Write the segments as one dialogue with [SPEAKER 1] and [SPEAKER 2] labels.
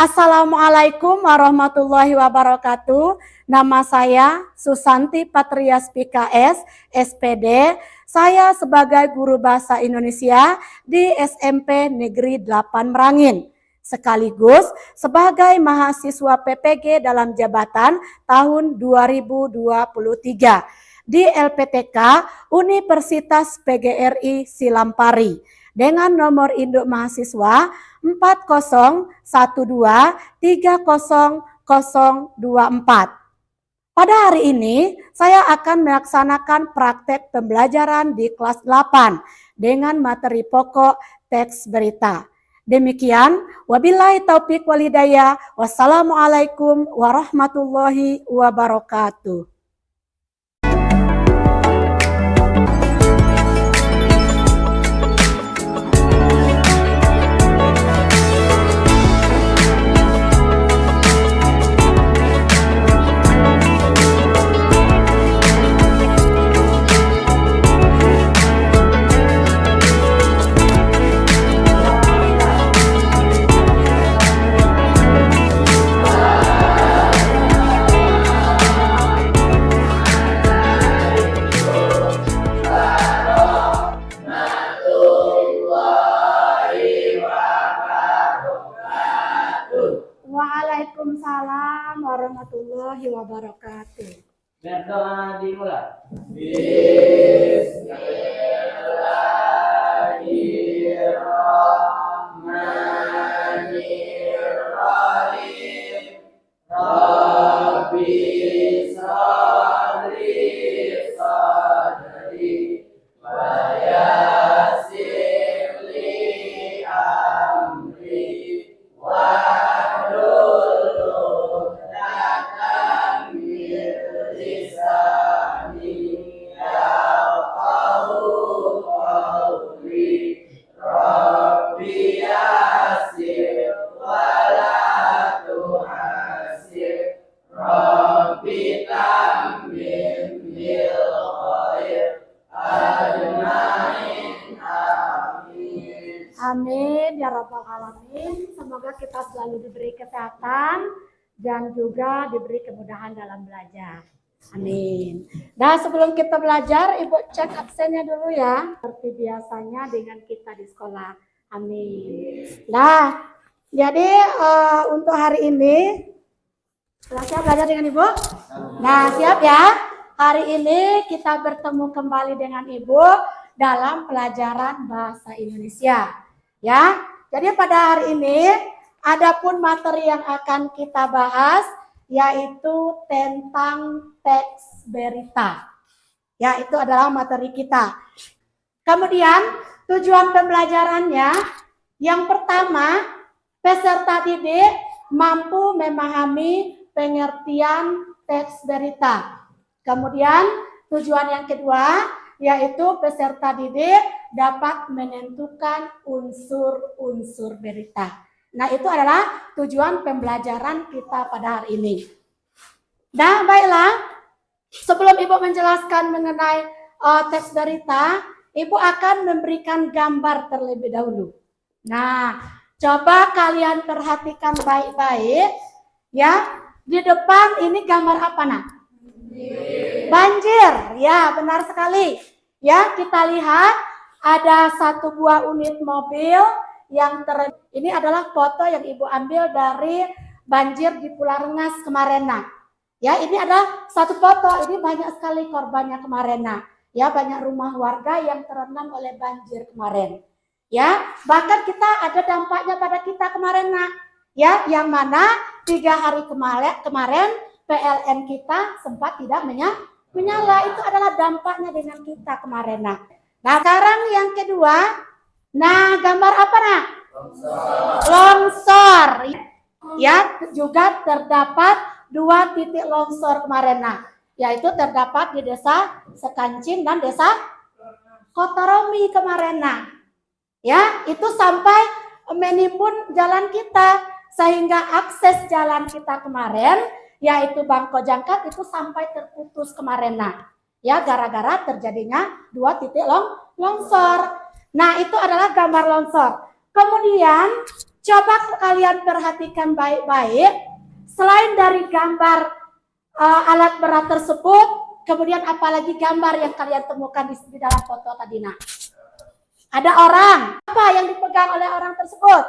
[SPEAKER 1] Assalamualaikum warahmatullahi wabarakatuh. Nama saya Susanti Patrias PKS, SPD. Saya sebagai guru bahasa Indonesia di SMP Negeri 8 Merangin. Sekaligus sebagai mahasiswa PPG dalam jabatan tahun 2023 di LPTK Universitas PGRI Silampari dengan nomor induk mahasiswa 4012300024. Pada hari ini saya akan melaksanakan praktek pembelajaran di kelas 8 dengan materi pokok teks berita. Demikian, wabillahi taufik walhidayah. Wassalamualaikum warahmatullahi wabarakatuh. Waalaikumsalam warahmatullahi wabarakatuh.
[SPEAKER 2] Berdoa dimulai. Bismillahirrahmanirrahim. Rabbi sholli sadri wa yassir li amri wahlul 'uqdatam min lisani yafqahu qawli. Rabbi yassir wa la tu'assir. Rabbi tammim bil khair ajmain. Amin.
[SPEAKER 1] Amin ya rabbal alamin. Semoga kita selalu diberi kesehatan dan juga diberi kemudahan dalam belajar. Amin. Nah, sebelum kita belajar, Ibu cek absennya dulu ya, seperti biasanya dengan kita di sekolah. Amin. Nah, jadi untuk hari ini, sudah siap belajar dengan Ibu? Nah, siap ya. Hari ini kita bertemu kembali dengan Ibu dalam pelajaran bahasa Indonesia. Ya, jadi pada hari ini adapun materi yang akan kita bahas yaitu tentang teks berita. Ya, itu adalah materi kita. Kemudian tujuan pembelajarannya yang pertama, peserta didik mampu memahami pengertian teks berita. Kemudian tujuan yang kedua yaitu peserta didik dapat menentukan unsur-unsur berita. Nah, itu adalah tujuan pembelajaran kita pada hari ini. Nah, baiklah, sebelum Ibu menjelaskan mengenai teks berita, Ibu akan memberikan gambar terlebih dahulu. Nah, coba kalian perhatikan baik-baik ya. Di depan ini gambar apa, Nak? Banjir. Ya, benar sekali. Ya, kita lihat ada satu buah unit mobil yang ini adalah foto yang Ibu ambil dari banjir di Pulau Rengas kemarin. Nah, ya, ini adalah satu foto. Ini banyak sekali korbannya kemarin. Nah, ya, banyak rumah warga yang terendam oleh banjir kemarin. Ya, bahkan kita ada dampaknya pada kita kemarin. Nah, ya, yang mana 3 hari kemarin PLN kita sempat tidak menyala. Itu adalah dampaknya dengan kita kemarin. Nah, sekarang yang kedua, nah, gambar apa, Nak? Longsor. Ya, juga terdapat 2 titik longsor kemarin. Nah, yaitu terdapat di Desa Sekancin dan Desa Kotoromi kemarin. Nah, ya, itu sampai menimbun jalan kita sehingga akses jalan kita kemarin yaitu Bangko Jangkat itu sampai terputus kemarin. Nah, ya, gara-gara terjadinya 2 titik longsor. Nah, itu adalah gambar longsor. Kemudian Coba kalian perhatikan baik-baik. Selain dari gambar alat berat tersebut, kemudian apalagi gambar yang kalian temukan di dalam foto tadi nak? Ada orang. Apa yang dipegang oleh orang tersebut?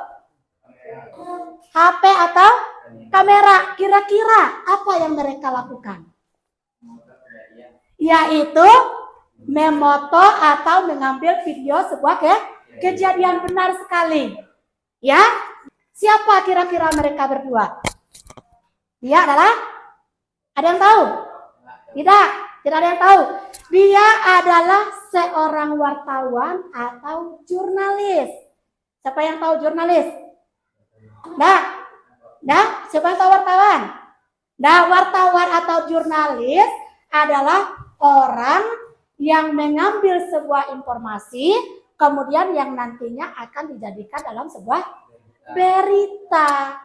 [SPEAKER 1] HP atau kamera. Kira-kira apa yang mereka lakukan? Yaitu memoto atau mengambil video sebuah kejadian. Benar sekali. Ya, siapa kira-kira mereka berdua? Dia adalah, ada yang tahu? Tidak ada yang tahu. Dia adalah seorang wartawan atau jurnalis. Siapa yang tahu jurnalis? Siapa yang tahu wartawan? Wartawan atau jurnalis adalah orang yang mengambil sebuah informasi, kemudian yang nantinya akan dijadikan dalam sebuah berita.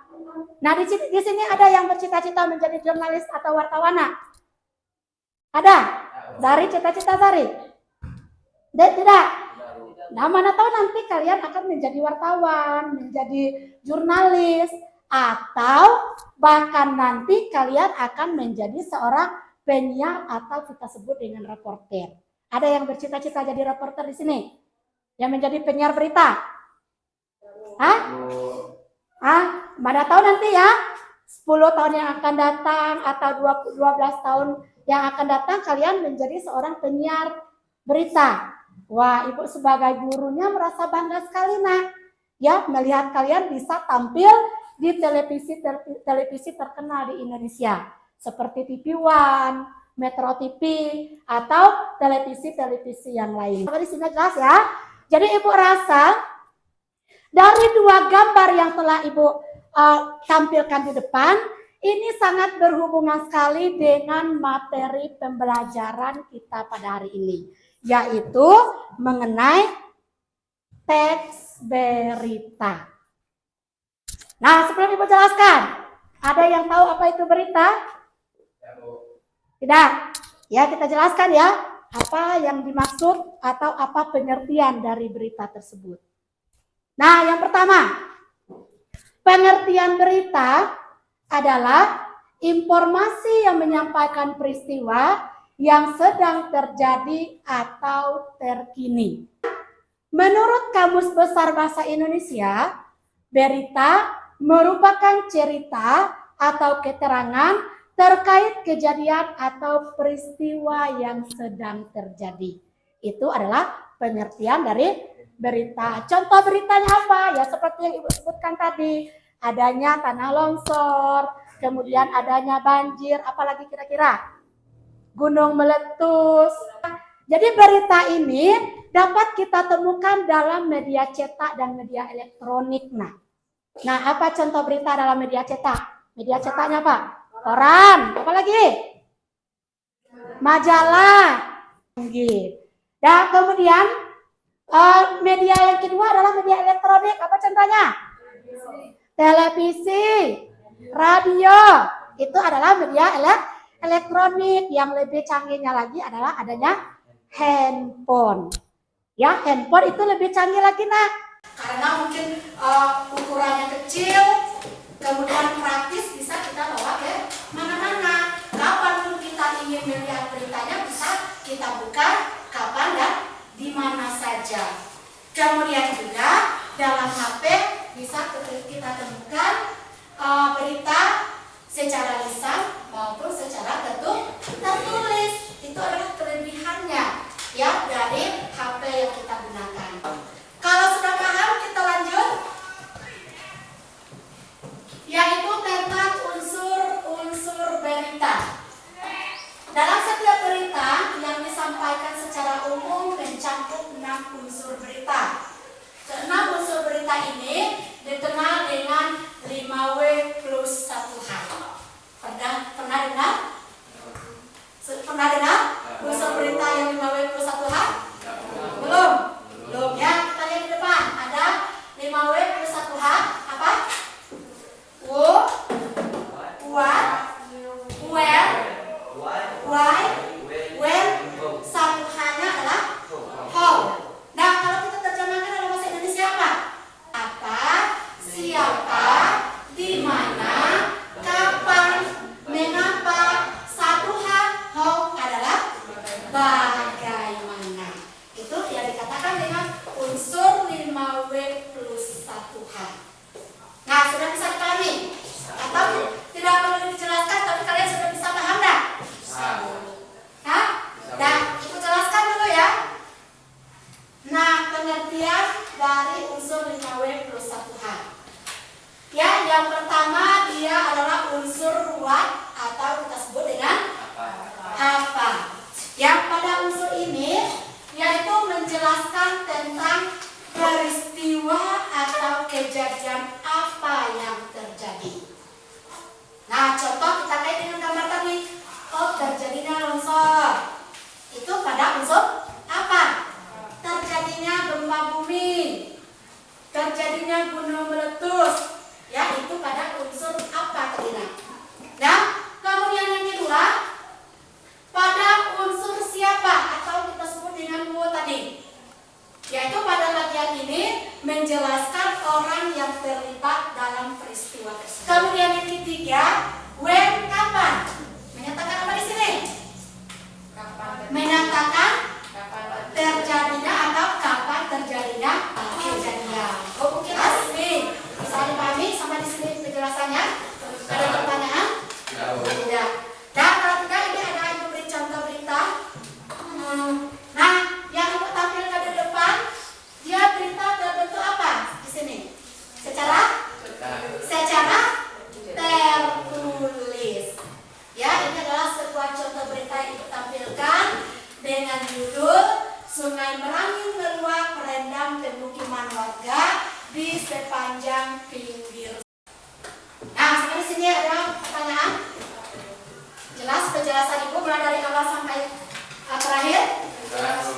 [SPEAKER 1] Nah, di sini ada yang bercita-cita menjadi jurnalis atau wartawan? Ada? Dari cita-cita Zari? Tidak. Nah, mana tahu nanti kalian akan menjadi wartawan, menjadi jurnalis, atau bahkan nanti kalian akan menjadi seorang penyiar atau kita sebut dengan reporter. Ada yang bercita-cita jadi reporter di sini? Yang menjadi penyiar berita? Mana tahu nanti ya, 10 tahun yang akan datang atau 12 tahun yang akan datang kalian menjadi seorang penyiar berita. Wah, Ibu sebagai gurunya merasa bangga sekali nak, ya melihat kalian bisa tampil di televisi terkenal di Indonesia seperti TV One, Metro TV atau televisi yang lain. Di sini jelas ya. Jadi Ibu rasa dari dua gambar yang telah Ibu tampilkan di depan, ini sangat berhubungan sekali dengan materi pembelajaran kita pada hari ini, yaitu mengenai teks berita. Nah, sebelum Ibu jelaskan, ada yang tahu apa itu berita? Tidak? Ya, kita jelaskan ya, apa yang dimaksud atau apa pengertian dari berita tersebut. Nah, yang pertama, pengertian berita adalah informasi yang menyampaikan peristiwa yang sedang terjadi atau terkini. Menurut Kamus Besar Bahasa Indonesia, berita merupakan cerita atau keterangan terkait kejadian atau peristiwa yang sedang terjadi. Itu adalah pengertian dari berita. Contoh beritanya apa? Ya seperti yang Ibu sebutkan tadi. Adanya tanah longsor, kemudian adanya banjir, apalagi kira-kira? Gunung meletus. Jadi berita ini dapat kita temukan dalam media cetak dan media elektronik. Nah, apa contoh berita dalam media cetak? Media cetaknya apa? Koran, apa lagi? Majalah. Dan kemudian media yang kedua adalah media elektronik. Apa contohnya? Televisi, radio. Itu adalah media elektronik. Yang lebih canggihnya lagi adalah adanya handphone. Ya, handphone itu lebih canggih lagi nak. Karena mungkin ukurannya kecil, kemudian praktis, bisa kita bawa ke mana-mana. Kapanpun kita ingin melihat beritanya bisa kita buka kapan dan di mana saja. Kemudian juga dalam HP bisa kita temukan berita secara lisan maupun secara tertulis. Itu adalah kelebihannya ya dari HP yang kita gunakan. Kalau sudah paham, kita lanjut, yaitu tentang unsur-unsur berita. Dalam setiap berita yang disampaikan secara umum mencakup 6 unsur berita. Keenam unsur berita ini dikenal dengan 5W plus 1H. Pernah dengar? Pernah dengar unsur berita yang 5W plus 1H? Belum ya, kita lihat di depan. Ada 5W plus 1H. Apa? What, where, why, when. 1H-nya adalah how. Nah, kalau kita terjemahkan dalam bahasa Indonesia apa? Apa, siapa, unsur 5W plus 1H. Ya, yang pertama dia adalah unsur ruwet atau kita sebut dengan apa. Yang pada unsur ini yaitu menjelaskan tentang peristiwa atau kejadian apa yang terjadi. Nah, contoh kita kait dengan gambar tadi. Oh, terjadinya longsor. Itu pada unsur apa? Terjadinya gempa bumi. Terjadinya gunung meletus. Ya, itu pada unsur apa tadi. Nah, kemudian yang kedua, pada unsur siapa atau kita sebut dengan wo tadi. Yaitu pada bagian ini menjelaskan orang yang terlibat dalam peristiwa tersebut. Kemudian yang ketiga, when, kapan. Menyatakan apa di sini? Menyatakan terjadinya atau kapan terjadinya kejadian. Oh, mungkin asli bisa dipahami sampai di sini penjelasannya. Ada pertanyaan? Tidak. Dan kalau tidak, ini ada ibu beri contoh berita. Nah, yang ibu tampilkan di depan, dia berita terbentuk apa di sini? Secara tertulis. Ya, ini adalah sebuah contoh berita yang ibu tampilkan dengan judul Sungai Merangin meluap merendam pemukiman warga di sepanjang pinggir. Nah, sampai di sini ada pertanyaan? Jelas penjelasan ibu mulai dari awal sampai terakhir?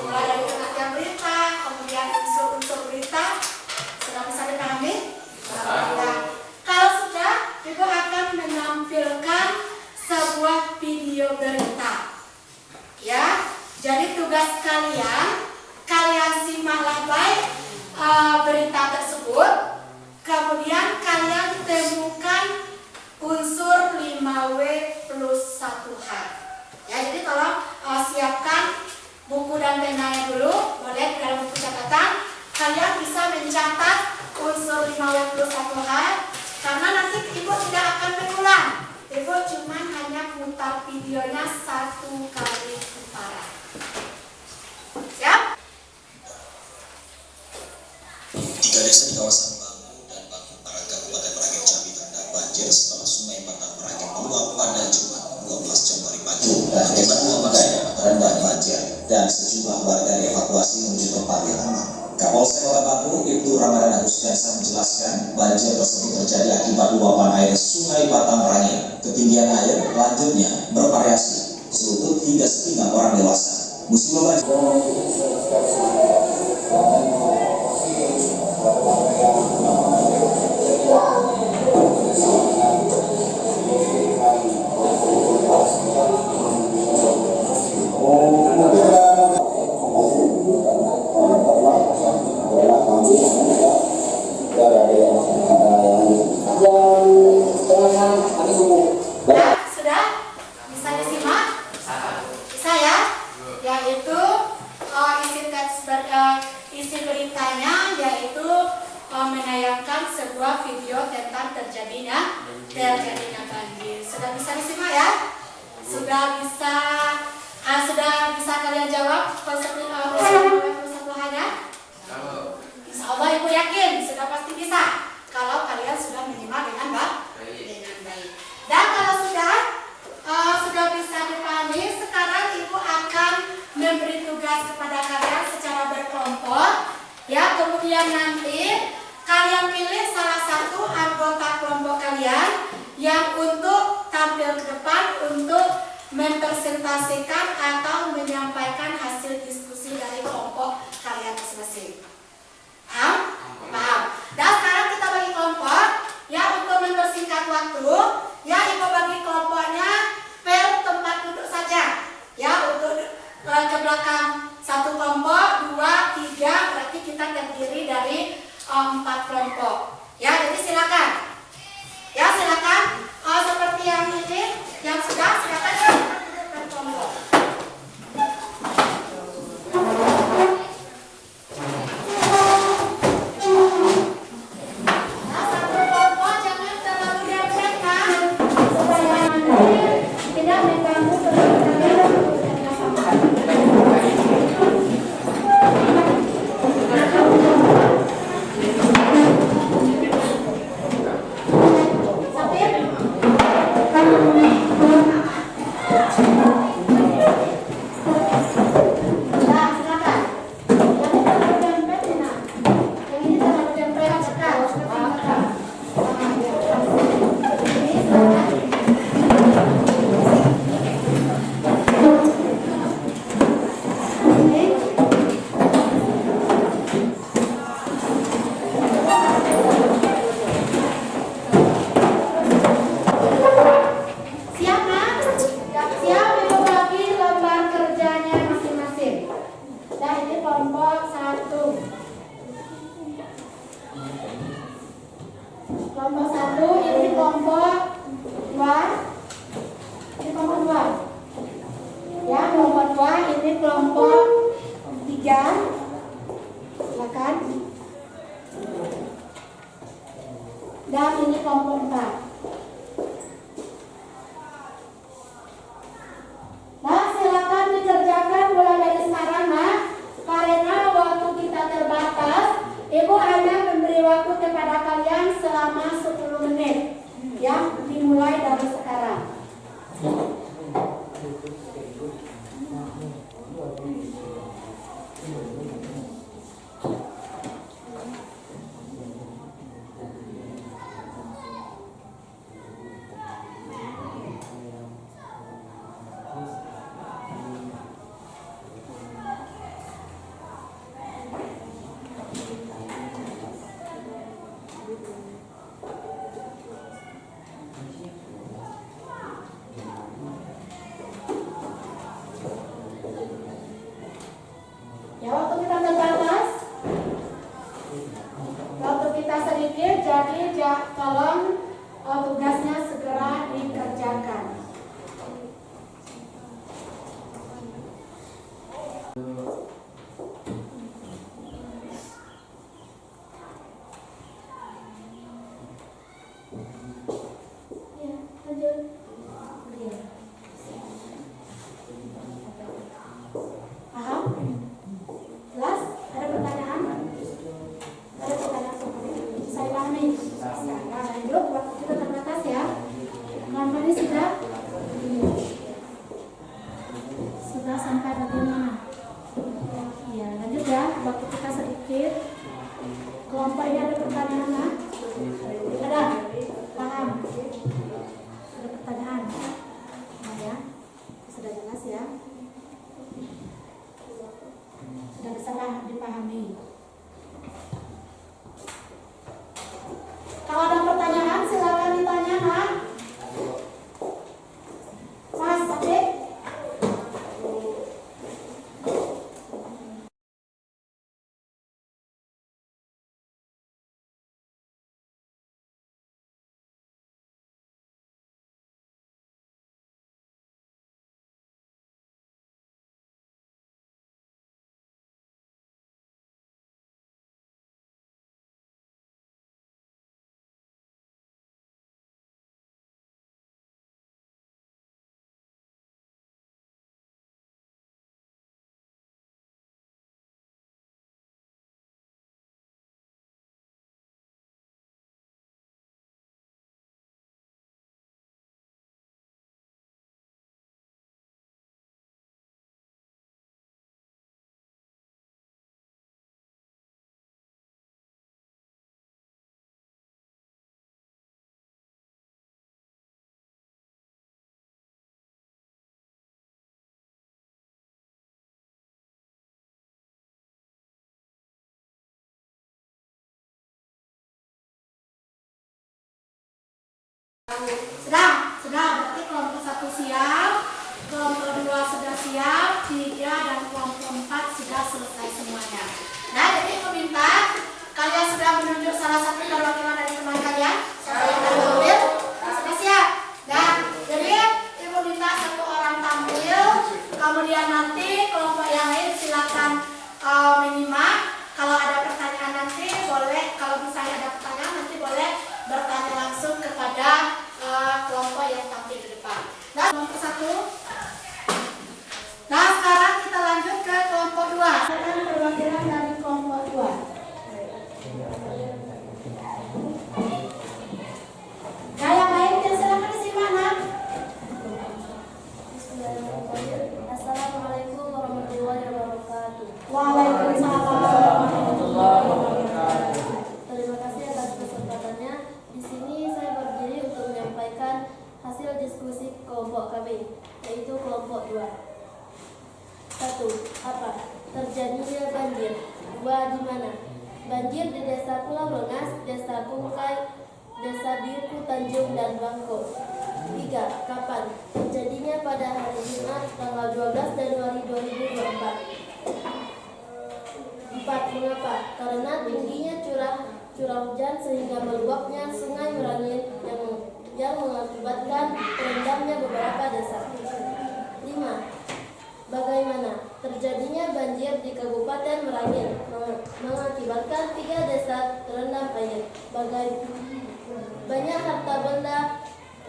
[SPEAKER 1] Mulai dari pengertian berita, kemudian unsur-unsur berita, sudah bisa dipahami? Nah, kalau sudah, ibu akan menampilkan sebuah video berita. Ya, jadi tugas kalian simaklah baik berita tersebut, kemudian kalian temukan unsur 5W plus 1H. Ya, jadi tolong siapkan buku dan penanya dulu, boleh di dalam buku catatan. Kalian bisa mencatat unsur 5W plus 1H, karena nanti ibu tidak akan berulang. Ibu cuma hanya putar videonya 1 kali putaran. Siap?
[SPEAKER 3] 3 desa di kawasan Bambu dan Bambu Barat Kabupaten Merangin Jambi terendam banjir setelah Sungai Batang Merangin meluap pada Jumat 12 Januari pagi. Akibat warga terendam banjir dan sejumlah warga dievakuasi menuju tempat yang aman. Kapolsek Kota Bambu, Ibtu Ramadan Agustinasa menjelaskan banjir tersebut terjadi akibat luapan air Sungai Batang Merangin. Ketinggian air lanjutnya bervariasi, selutut hingga setingkat orang dewasa. Musibah banjir
[SPEAKER 1] sudah bisa disimak? Bisa ya? Yaitu isi beritanya yaitu menayangkan sebuah video tentang terjadinya banjir. Sudah bisa disimak ya? Sudah bisa kalian jawab konsep satu hanya? Insya Allah ibu yakin sudah pasti bisa. Kalau kalian sudah menyimak dengan baik. Dan kalau sudah bisa dipahami, sekarang ibu akan memberi tugas kepada kalian secara berkelompok. Ya, kemudian nanti kalian pilih salah satu anggota kelompok kalian yang untuk tampil ke depan untuk mempresentasikan atau menyampaikan hasil diskusi dari kelompok kalian masing-masing. Paham? Dan sekarang kita bagi kelompok. Ya, untuk mempersingkat waktu, ya ibu bagi kelompoknya per tempat duduk saja. Ya, untuk ke belakang satu kelompok, 2, 3, berarti kita terdiri dari 4 kelompok. Ya, jadi silakan. Ya, silakan. Seperti yang ini, yang sudah silakan duduk per kelompok. Tidak mengganggu kegiatan kerjasama. Kelompok 1, ini kelompok 2. Ini kelompok 2. Ya, kelompok 2, ini kelompok 3. Silakan. Dan ini kelompok 4. Nah, silakan dikerjakan mulai dari sekarang, nah. Karena waktu kita terbatas, Ibu hanya memberi waktu kepada kalian selama 10 menit. Ya, dimulai dari sekarang. Ya, waktu kita terbatas, waktu kita sedikit, jadi tolong tugasnya segera dikerjakan. Ya, lanjut. Iya. Paham? Jelas? Ada pertanyaan? Ada pertanyaan seperti itu? Saya pahami. Nah, lanjut. Waktu kita terbatas ya. Kapan ini sudah sampai bagaimana? Ya, lanjut ya. Waktu kita sedikit. Kelompok ini ada pertanyaan nggak? Ada? Paham? Ada pertanyaan? Nah, ya. Sudah jelas ya. Sudah bisa dipahami. Kalau ada pertanyaan silakan ditanya, Nak. Mas, Adik. Sudah, berarti kelompok 1 siap, kelompok 2 sudah siap, 3 dan kelompok 4 sudah selesai semuanya. Nah, jadi Ibu minta kalian sudah menunjuk salah satu perwakilan dari teman kalian. Siapa yang akan tampil? Sudah siap. Dan jadi Ibu minta 1 orang tampil, kemudian nanti kelompok yang lain silakan menyimak. Kalau ada pertanyaan nanti boleh, kalau misalnya ada pertanyaan nanti boleh bertanya langsung kepada kelompok yang tampil di depan. Nah, kelompok 1. Nah, sekarang kita lanjut ke kelompok 2. Silakan perwakilan dari kelompok 2. Nah, yang lain silakan disimak, Nak.
[SPEAKER 4] Assalamualaikum warahmatullahi wabarakatuh.
[SPEAKER 1] Waalaikumsalam warahmatullahi wabarakatuh.
[SPEAKER 4] Terima kasih atas kesempatannya. Di sini saya berdiri untuk menyampaikan hasil diskusi kelompok kami, yaitu kelompok 2. 1. Apa? Terjadinya banjir. 2. Di mana? Banjir di Desa Pulau Rengas, Desa Bungkai, Desa Biuku Tanjung, dan Bangko. 3. Kapan? Terjadinya pada hari Jumat tanggal 12 Januari 2024. 4. Mengapa? Karena tingginya curah curah hujan sehingga meluapnya Sungai Merangin yang mengakibatkan terendamnya beberapa desa. 5. Bagaimana terjadinya banjir di Kabupaten Merangin mengakibatkan 3 desa terendam air. Banyak harta benda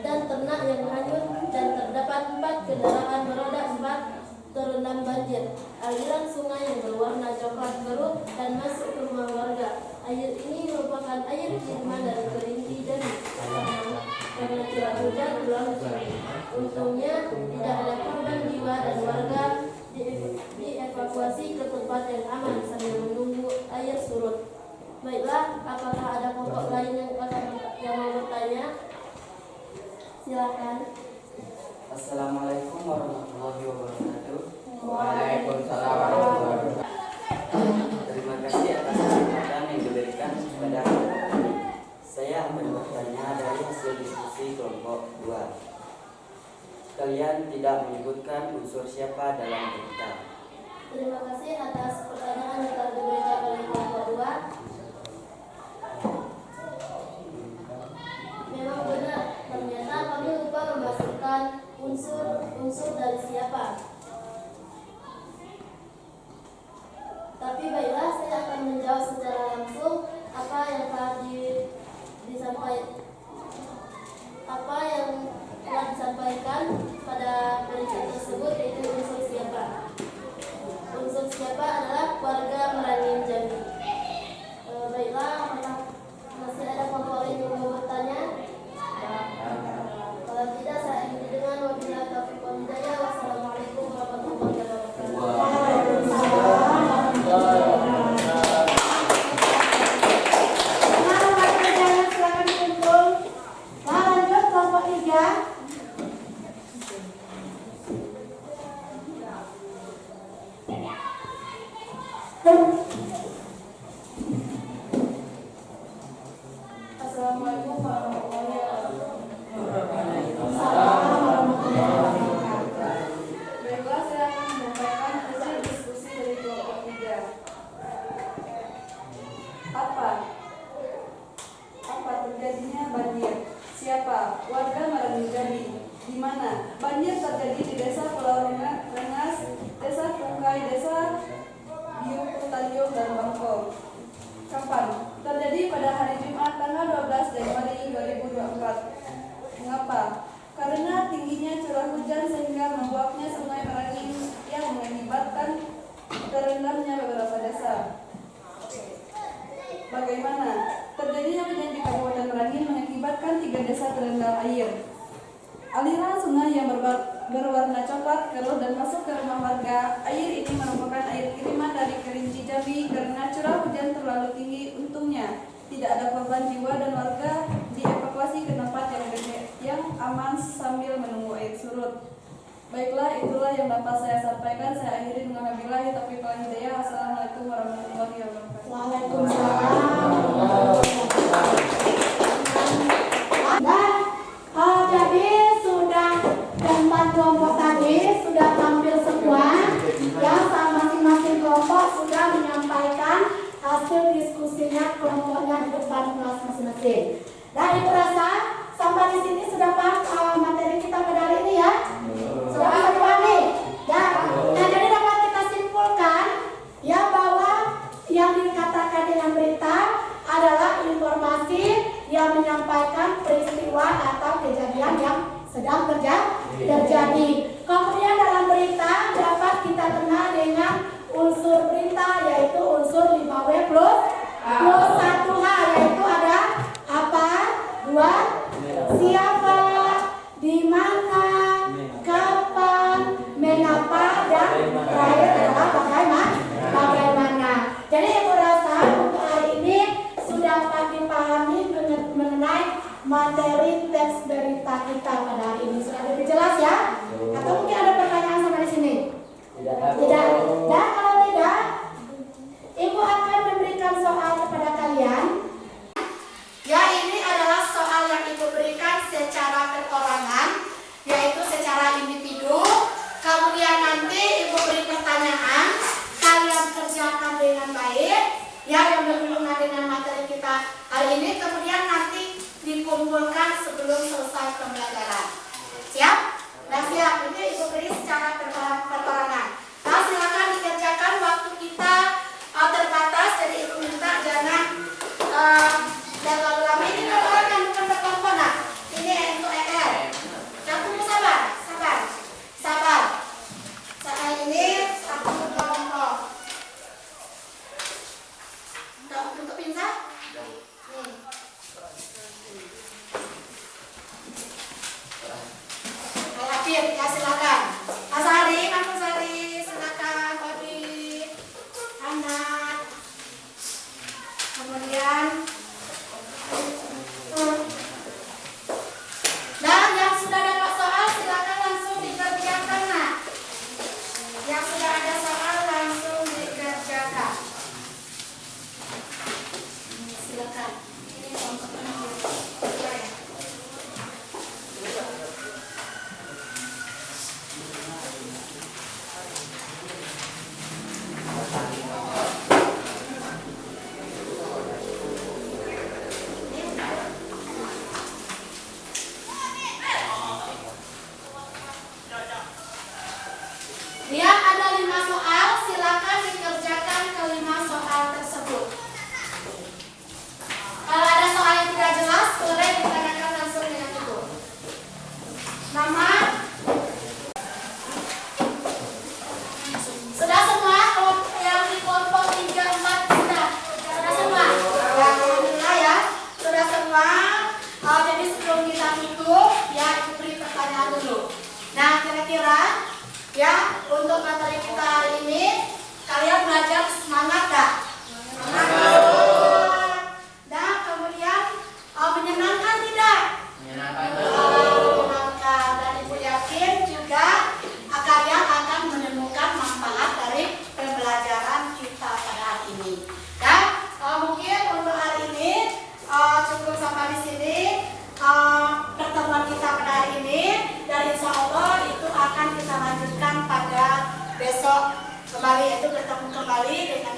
[SPEAKER 4] dan ternak yang hanyut dan terdapat 4 kendaraan beroda 4 terendam banjir. Aliran sungai yang berwarna coklat biru dan masuk ke rumah warga. Air ini merupakan air kiriman dari Kerinci dan karena curah hujan terlalu tinggi. Untungnya tidak ada korban jiwa dan warga dievakuasi ke tempat yang aman sambil menunggu air surut. Baiklah, apakah ada kelompok lain yang mau bertanya? Silakan.
[SPEAKER 2] Assalamualaikum warahmatullahi wabarakatuh.
[SPEAKER 5] Waalaikumsalam warahmatullahi wabarakatuh.
[SPEAKER 2] Terima kasih atas kesempatan yang diberikan kepada aku. Saya akan bertanya dari hasil diskusi kelompok 2. Kalian tidak menyebutkan unsur siapa dalam berita.
[SPEAKER 4] Terima kasih atas pertanyaan yang telah diberikan oleh kelompok 2. Memang benar, ternyata kami lupa memasukkan unsur dari siapa. Tapi baiklah, saya akan menjawab secara langsung apa yang telah disampaikan pada berita tersebut, yaitu unsur siapa. Unsur siapa adalah warga Merangin Jambi. Baiklah, apakah masih ada kelompok lain yang mau bertanya? Kalau tidak, saya akhiri dengan wabillahi taufiq wal hidayah. Wassalamualaikum warahmatullahi wabarakatuh.
[SPEAKER 5] Assalamualaikum warahmatullahi wabarakatuh. Baiklah, saya akan menyampaikan hasil diskusi dari kelompok 3. Apa terjadinya banjir? Siapa? Warga Merangin Jambi. Di mana? Banjir terjadi di Desa Pulau Rengas, Desa Tungkai, Desa Biuk Tanjung, dan Bangkong. Kapan? Terjadi pada hari Jumat tanggal 12 Januari 2024. Mengapa? Karena tingginya curah hujan sehingga meluapnya Sungai Merangin yang mengakibatkan terendamnya beberapa desa. Bagaimana? Terjadinya hujan di Kabupaten Merangin mengakibatkan 3 desa terendam air. Aliran sungai yang berwarna coklat keruh dan masuk ke rumah warga. Air ini merupakan air kiriman dari Kerinci Jambi karena curah hujan terlalu tinggi. Untungnya tidak ada korban jiwa dan warga dievakuasi ke tempat yang aman sambil menunggu air surut. Baiklah, itulah yang dapat saya sampaikan. Saya akhiri dengan wabillahi taufiq wal hidayah. Wassalamualaikum warahmatullahi wabarakatuh.
[SPEAKER 1] Waalaikumsalam. Jadi sudah keempat kelompok tadi sudah tampil semua, ya, masing-masing kelompok sudah menyampaikan hasil diskusinya kelompoknya di depan kelas masing-masing. Nah, Ibu rasa sampai di sini sudah paham materi kita pada hari ini, ya? Sudah bisa dipahami? Ya. Nah, jadi dapat kita simpulkan ya bahwa yang dikatakan dengan berita adalah informasi yang menyampaikan peristiwa atau kejadian yang sedang terjadi. Kemudian dalam berita dapat kita kenal dengan unsur berita, yaitu unsur 5W plus 1H, yaitu ada apa, 2, siapa, di mana, kapan, mengapa, dan terakhir adalah bagaimana. Jadi Ibu rasa untuk hari ini sudah dapat dipahami mengenai materi teks berita kita pada hari ini. Sudah lebih jelas, ya? Atau mungkin ada pertanyaan sampai di sini? Tidak. Dan kalau tidak, Ibu akan memberikan soal kepada kalian. Ya, ini adalah soal yang Ibu berikan secara perorangan, yaitu secara individu. Kemudian nanti Ibu beri pertanyaan, kalian kerjakan dengan baik, ya, yang berhubungan dengan materi kita Hari ini kemudian nanti dikumpulkan sebelum selesai pembelajaran. Siap? Nah siap, ini Ibu beri secara perbarengan. Nah silakan dikerjakan, waktu kita terbatas, jadi Ibu minta jangan lama ini orang yang bukan berkelompok. Nah ini untuk kamu sabar. Saat ini satu kelompok. Untuk pintar? Nih. Hafid, ya silakan. Asari, kamu Sari, silakan. Odi, Anak. Kemudian, dan yang sudah dapat soal silakan langsung dikerjakan, Nak. Yang sudah ada soal langsung dikerjakan. Silakan. Ini contohnya. Dia ada 5 soal, silakan dikerjakan ke-5 soal tersebut. Kalau ada soal yang tidak jelas, boleh ditanyakan langsung dengan Ibu. Nama? Sudah semua? Yang di kelompok 3, 4 sudah semua? Alhamdulillah ya, sudah semua. Jadi sebelum kita tutup, ya Ibu beri pertanyaan dulu. Nah kira-kira ya, untuk materi kita hari ini, kalian belajar semangat gak? Semangat. Dan kemudian menyenangkan tidak? Menyenangkan. Dan Ibu yakin juga kalian akan menemukan manfaat dari pembelajaran kita pada hari ini. Dan mungkin untuk hari ini cukup sampai di sini. Pertemuan kita pada hari ini, dan insya Allah itu akan kita lanjutkan pada besok kembali, yaitu bertemu kembali dengan